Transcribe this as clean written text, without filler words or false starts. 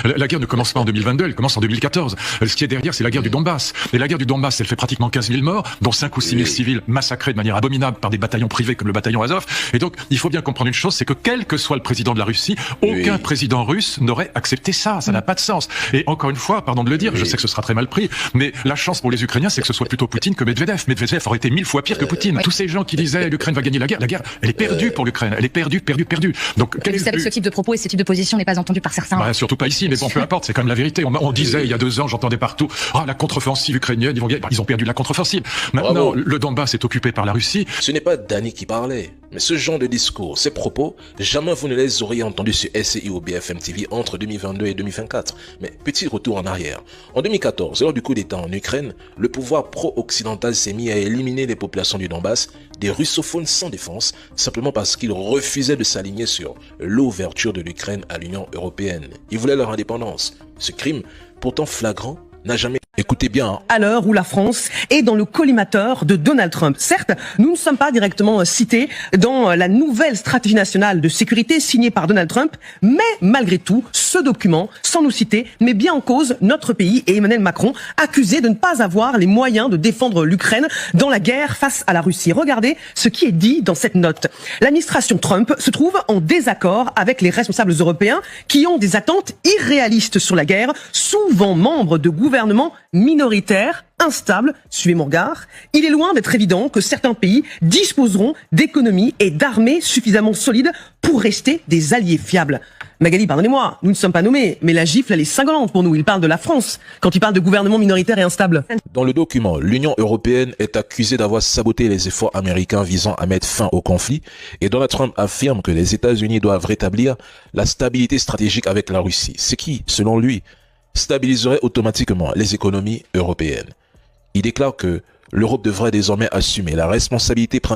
La guerre ne commence pas en 2022, elle commence en 2014. Ce qui est derrière, c'est la guerre du Donbass. Et la guerre du Donbass, elle fait pratiquement 15 000 morts, dont 5 ou 6 000 civils massacrés de manière abominable par des bataillons privés comme le bataillon Azov. Et donc, il faut bien comprendre une chose, c'est que quel que soit le président de la Russie, aucun président russe n'aurait accepté ça. Ça n'a pas de sens. Et encore une fois, pardon de le dire, je sais que ce sera très mal pris, mais la chance pour les Ukrainiens, c'est que ce soit plutôt Poutine que Medvedev. Medvedev aurait été 1000 fois pire que Poutine. Tous ces gens qui disaient l'Ukraine va gagner la guerre, elle est perdue pour l'Ukraine. Elle est perdue. Donc, avec ce type de propos et ce type de position n'est pas entendu par certains. Bah, surtout pas ici, mais bon, peu importe, c'est quand même la vérité. On disait il y a 2 ans, j'entendais partout, la contre-offensive ukrainienne, ils ont perdu la contre-offensive. Maintenant, le Donbass est occupé par la Russie. Ce n'est pas Dany qui parlait, mais ce genre de discours, ces propos, jamais vous ne les auriez entendus sur SCI ou BFM TV entre 2022 et 2024. Mais petit retour en arrière. En 2014, lors du coup d'État en Ukraine, le pouvoir pro-occidental s'est mis à éliminer les populations du Donbass, des russophones sans défense, simplement parce qu'ils refusaient de s'aligner sur l'ouverture de l'Ukraine à l'Union européenne. Ils voulaient leur indépendance. Ce crime, pourtant flagrant, n'a jamais... Écoutez bien. À l'heure où la France est dans le collimateur de Donald Trump. Certes, nous ne sommes pas directement cités dans la nouvelle stratégie nationale de sécurité signée par Donald Trump, mais malgré tout, ce document, sans nous citer, met bien en cause notre pays et Emmanuel Macron, accusé de ne pas avoir les moyens de défendre l'Ukraine dans la guerre face à la Russie. Regardez ce qui est dit dans cette note. L'administration Trump se trouve en désaccord avec les responsables européens qui ont des attentes irréalistes sur la guerre, souvent membres de gouvernements minoritaire, instable, suivez mon regard, il est loin d'être évident que certains pays disposeront d'économies et d'armées suffisamment solides pour rester des alliés fiables. Magali, pardonnez-moi, nous ne sommes pas nommés, mais la gifle, elle est cinglante pour nous. Il parle de la France quand il parle de gouvernement minoritaire et instable. Dans le document, l'Union européenne est accusée d'avoir saboté les efforts américains visant à mettre fin au conflit et Donald Trump affirme que les États-Unis doivent rétablir la stabilité stratégique avec la Russie, ce qui, selon lui, stabiliserait automatiquement les économies européennes. Il déclare que l'Europe devrait désormais assumer la responsabilité principale